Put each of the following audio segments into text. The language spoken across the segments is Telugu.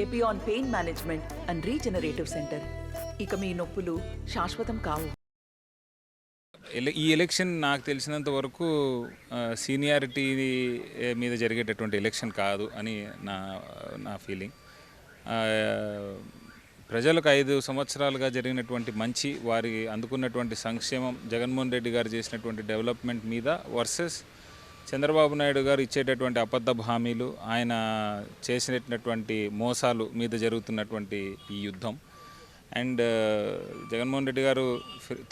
Epione pain management and regenerative centre. ఇక మీ నొప్పులు శాశ్వతం కావు. ఈ ఎలక్షన్ నాకు తెలిసినంత వరకు సీనియారిటీ మీద జరిగేటటువంటి ఎలక్షన్ కాదు అని నా నా ఫీలింగ్. ప్రజలకు 5 సంవత్సరాలుగా జరిగినటువంటి మంచి, వారి అందుకున్నటువంటి సంక్షేమం, జగన్మోహన్ రెడ్డి గారు చేసినటువంటి డెవలప్మెంట్ మీద వర్సెస్ చంద్రబాబు నాయుడు గారు ఇచ్చేటటువంటి అబద్ధపు హామీలు, ఆయన చేసినటువంటి మోసాలు మీద జరుగుతున్నటువంటి ఈ యుద్ధం. అండ్ జగన్మోహన్ రెడ్డి గారు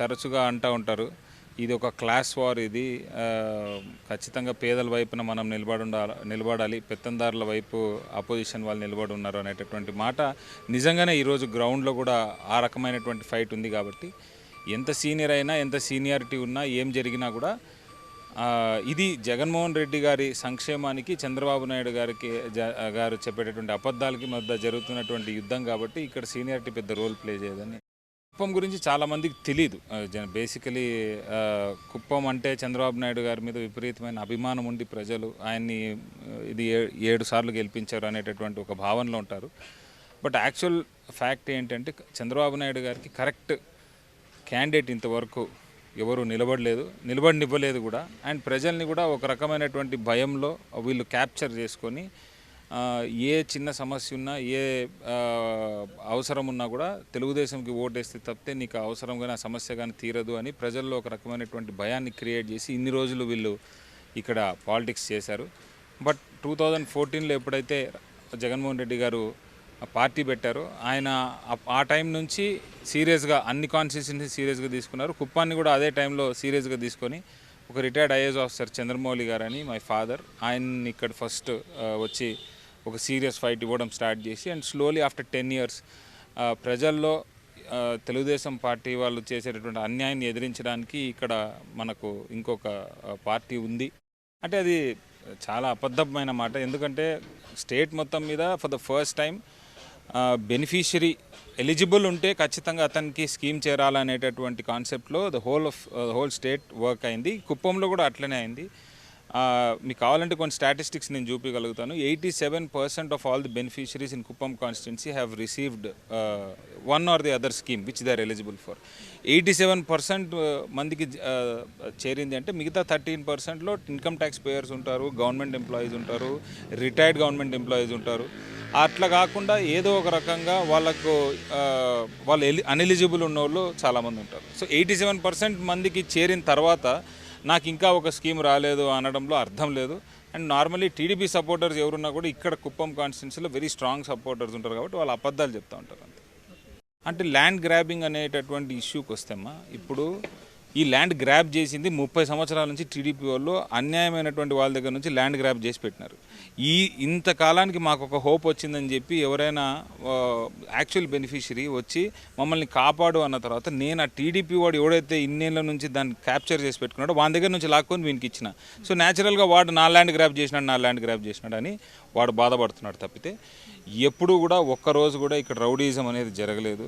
తరచుగా అంటూ ఉంటారు, ఇది ఒక క్లాస్ వార్, ఇది ఖచ్చితంగా పేదల వైపున మనం నిలబడాలి, పెత్తందారుల వైపు అపోజిషన్ వాళ్ళు నిలబడి ఉన్నారు అనేటటువంటి మాట నిజంగానే ఈరోజు గ్రౌండ్లో కూడా ఆ రకమైనటువంటి ఫైట్ ఉంది. కాబట్టి ఎంత సీనియర్ అయినా, ఎంత సీనియారిటీ ఉన్నా, ఏం జరిగినా కూడా ఇది జగన్మోహన్ రెడ్డి గారి సంక్షేమానికి, చంద్రబాబు నాయుడు గారు చెప్పేటటువంటి అబద్ధాలకి మధ్య జరుగుతున్నటువంటి యుద్ధం. కాబట్టి ఇక్కడ సీనియారిటీ పెద్ద రోల్ ప్లే చేయదని. కుప్పం గురించి చాలామందికి తెలియదు. బేసికలీ కుప్పం అంటే చంద్రబాబు నాయుడు గారి మీద విపరీతమైన అభిమానం ఉండి ప్రజలు ఆయన్ని ఇది 7 సార్లు గెలిపించారు అనేటటువంటి ఒక భావనలో ఉంటారు. బట్ యాక్చువల్ ఫ్యాక్ట్ ఏంటంటే చంద్రబాబు నాయుడు గారికి కరెక్ట్ క్యాండిడేట్ ఇంతవరకు ఎవరు నిలబడినివ్వలేదు కూడా. అండ్ ప్రజల్ని కూడా ఒక రకమైనటువంటి భయంలో వీళ్ళు క్యాప్చర్ చేసుకొని ఏ చిన్న సమస్య ఉన్నా, ఏ అవసరం ఉన్నా కూడా తెలుగుదేశంకి ఓటేస్తే తప్పితే నీకు అవసరం కానీ ఆ సమస్య కానీ తీరదు అని ప్రజల్లో ఒక రకమైనటువంటి భయాన్ని క్రియేట్ చేసి ఇన్ని రోజులు వీళ్ళు ఇక్కడ పాలిటిక్స్ చేశారు. బట్ 2014లో ఎప్పుడైతే జగన్మోహన్ రెడ్డి గారు పార్టీ పెట్టారో, ఆయన ఆ టైం నుంచి సీరియస్గా అన్ని కాన్స్టిట్యూషన్స్ సీరియస్గా తీసుకున్నారు. కుప్పాన్ని కూడా అదే టైంలో సీరియస్గా తీసుకొని ఒక రిటైర్డ్ ఐఏఎస్ ఆఫీసర్ చంద్రమౌళి గారు అని, మై ఫాదర్, ఆయన్ని ఇక్కడ ఫస్ట్ వచ్చి ఒక సీరియస్ ఫైట్ ఇవ్వడం స్టార్ట్ చేసి, అండ్ స్లోలీ ఆఫ్టర్ 10 years ప్రజల్లో తెలుగుదేశం పార్టీ వాళ్ళు చేసేటటువంటి అన్యాయాన్ని ఎదిరించడానికి ఇక్కడ మనకు ఇంకొక పార్టీ ఉంది అంటే అది చాలా అబద్ధమైన మాట. ఎందుకంటే స్టేట్ మొత్తం మీద for the first time beneficiary eligible ఉంటే ఖచ్చితంగా అతనికి స్కీమ్ చేరాలనేటటువంటి కాన్సెప్ట్లో హోల్ స్టేట్ వర్క్ అయింది. కుప్పంలో కూడా అట్లనే అయింది. మీకు కావాలంటే కొన్ని స్టాటిస్టిక్స్ నేను చూపించగలుగుతాను. 87% of all the beneficiaries in Kuppam constituency have received one or the other scheme which they are eligible for. 87% మందికి చేరింది అంటే మిగతా 13%లో ఇన్కమ్ ట్యాక్స్ పేయర్స్ ఉంటారు, గవర్నమెంట్ ఎంప్లాయీస్ ఉంటారు, రిటైర్డ్ గవర్నమెంట్ ఎంప్లాయీస్ ఉంటారు. అట్లా కాకుండా ఏదో ఒక రకంగా వాళ్ళు అన్ఎలిజిబుల్ ఉన్న వాళ్ళు చాలామంది ఉంటారు. సో 87% మందికి చేరిన తర్వాత నాకు ఇంకా ఒక స్కీమ్ రాలేదు అనడంలో అర్థం లేదు. అండ్ నార్మల్లీ టీడీపీ సపోర్టర్స్ ఎవరున్నా కూడా ఇక్కడ కుప్పం కాన్స్టిట్యున్సీలో వెరీ స్ట్రాంగ్ సపోర్టర్స్ ఉంటారు కాబట్టి వాళ్ళు అబద్ధాలు చెప్తూ ఉంటారు అంతే. అంటే ల్యాండ్ గ్రాబింగ్ అనేటటువంటి ఇష్యూకి వస్తేమ్మా, ఇప్పుడు ఈ ల్యాండ్ గ్రాబ్ చేసింది 30 సంవత్సరాల నుంచి టీడీపీ వాళ్ళు అన్యాయమైనటువంటి వాళ్ళ దగ్గర నుంచి ల్యాండ్ గ్రాబ్ చేసి పెట్టినారు. ఇంతకాలానికి మాకు ఒక హోప్ వచ్చిందని చెప్పి ఎవరైనా యాక్చువల్ బెనిఫిషరీ వచ్చి మమ్మల్ని కాపాడు అన్న తర్వాత నేను ఆ టీడీపీ వాడు ఎవడైతే ఇన్నేళ్ళ నుంచి దాన్ని క్యాప్చర్ చేసి పెట్టుకున్నాడో వాని దగ్గర నుంచి లాక్కొని వీనికి ఇచ్చిన. సో న్యాచురల్గా వాడు నా ల్యాండ్ గ్రాబ్ చేసినాడు అని వాడు బాధపడుతున్నాడు తప్పితే ఎప్పుడు కూడా ఒక్కరోజు కూడా ఇక్కడ రౌడీజం అనేది జరగలేదు.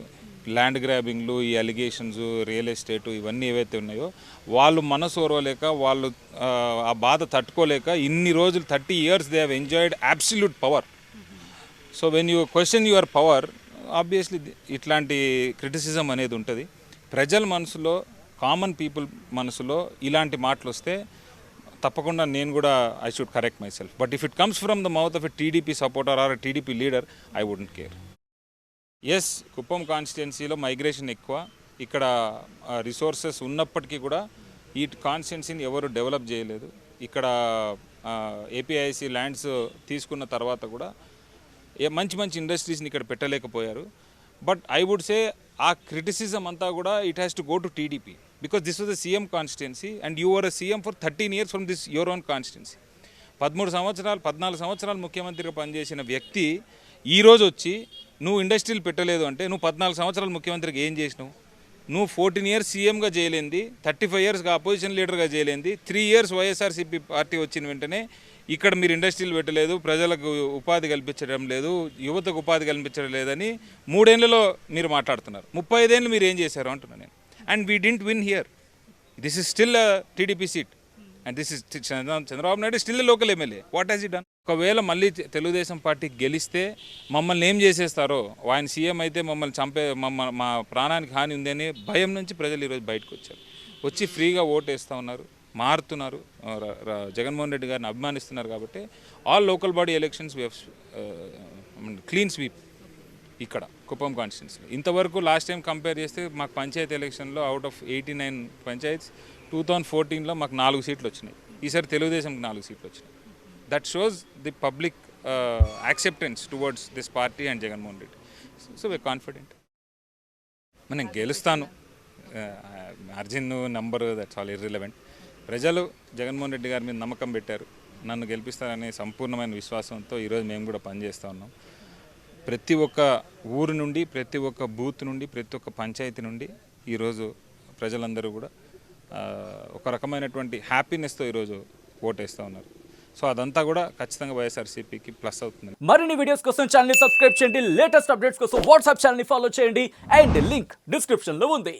ల్యాండ్ గ్రాబింగ్లు, ఈ అలిగేషన్స్, రియల్ ఎస్టేటు ఇవన్నీ ఏవైతే ఉన్నాయో వాళ్ళు మనసు ఓర్వలేక, వాళ్ళు ఆ బాధ తట్టుకోలేక ఇన్ని రోజులు 30 years they have enjoyed absolute power. So when you question your power obviously ఇట్లాంటి క్రిటిసిజం అనేది ఉంటుంది. ప్రజల మనసులో, కామన్ పీపుల్ మనసులో ఇలాంటి మాటలు వస్తే తప్పకుండా నేను కూడా I should correct myself. But if it comes from the mouth of a TDP supporter or a TDP leader I wouldn't care. Yes, Kuppam కాన్స్టిట్యున్సీలో మైగ్రేషన్ ఎక్కువ. ఇక్కడ రిసోర్సెస్ ఉన్నప్పటికీ కూడా ఈ కాన్స్టిట్యున్సీని ఎవరు డెవలప్ చేయలేదు. ఇక్కడ ఏపీఐసి ల్యాండ్స్ తీసుకున్న తర్వాత కూడా మంచి ఇండస్ట్రీస్ని ఇక్కడ పెట్టలేకపోయారు. బట్ ఐ వుడ్ సే ఆ క్రిటిసిజం అంతా కూడా it has to go to TDP because this was the CM constituency and you are a CM for 13 years from this your own constituency. 14 సంవత్సరాలు ముఖ్యమంత్రిగా పనిచేసిన వ్యక్తి ఈరోజు వచ్చి నువ్వు ఇండస్ట్రీలు పెట్టలేదు అంటే నువ్వు 14 సంవత్సరాలు ముఖ్యమంత్రికి ఏం చేసినావు? నువ్వు 14 years సీఎంగా చేయలేంది, 35 yearsగా అపోజిషన్ లీడర్గా చేయలేంది, 3 years వైఎస్ఆర్సీపీ పార్టీ వచ్చిన వెంటనే ఇక్కడ మీరు ఇండస్ట్రీలు పెట్టలేదు, ప్రజలకు ఉపాధి కల్పించడం లేదు, యువతకు ఉపాధి కల్పించడం లేదని 3 ఏళ్లలో మీరు మాట్లాడుతున్నారు. 35 ఏళ్ళు మీరు ఏం చేశారు అంటున్నాను నేను. And we didn't win here. This is still TDP seat. And this is Chandrababu Naidu still local MLA. What has ఈ డన్? ఒకవేళ మళ్ళీ తెలుగుదేశం పార్టీ గెలిస్తే మమ్మల్ని ఏం చేసేస్తారో, ఆయన సీఎం అయితే మమ్మల్ని మా ప్రాణానికి హాని ఉందని భయం నుంచి ప్రజలు ఈరోజు బయటకు వచ్చారు. వచ్చి ఫ్రీగా ఓటేస్తూ ఉన్నారు, మారుతున్నారు, జగన్మోహన్ రెడ్డి గారిని అభిమానిస్తున్నారు. కాబట్టి all local body elections clean sweep ఇక్కడ కుప్పం కాన్స్టిట్యున్సీలో. ఇంతవరకు లాస్ట్ టైం కంపేర్ చేస్తే మాకు పంచాయతీ ఎలక్షన్లో అవుట్ ఆఫ్ 89 పంచాయత్స్ 2014లో మాకు 4 సీట్లు వచ్చినాయి. ఈసారి తెలుగుదేశంకి 4 సీట్లు వచ్చినాయి. That shows the public acceptance towards this party and Jaganmohan Reddy. So we are confident. నేను గెలుస్తాను. Arjun number that's all irrelevant. ప్రజలు జగన్మోహన్ రెడ్డి గారి మీద నమ్మకం పెట్టారు. నన్ను గెలిపిస్తారనే సంపూర్ణమైన విశ్వాసంతో ఈరోజు మేము కూడా పనిచేస్తూ ఉన్నాం. ప్రతి ఒక్క ఊరు నుండి, ప్రతి ఒక్క బూత్ నుండి, ప్రతి ఒక్క పంచాయతీ నుండి ఈరోజు ప్రజలందరూ కూడా ఒక రకమైనటువంటి హ్యాపీనెస్తో ఈరోజు ఓటేస్తూ ఉన్నారు. సో అదంతా కూడా ఖచ్చితంగా వైఎస్ఆర్సీపీకి ప్లస్ అవుతుంది. మరిన్ని వీడియోస్ కోసం ఛానల్ ని సబ్స్క్రైబ్ చేయండి. లేటెస్ట్ అప్డేట్స్ కోసం వాట్సాప్ ఛానల్ ని ఫాలో చేయండి. అండ్ లింక్ డిస్క్రిప్షన్ లో ఉంది.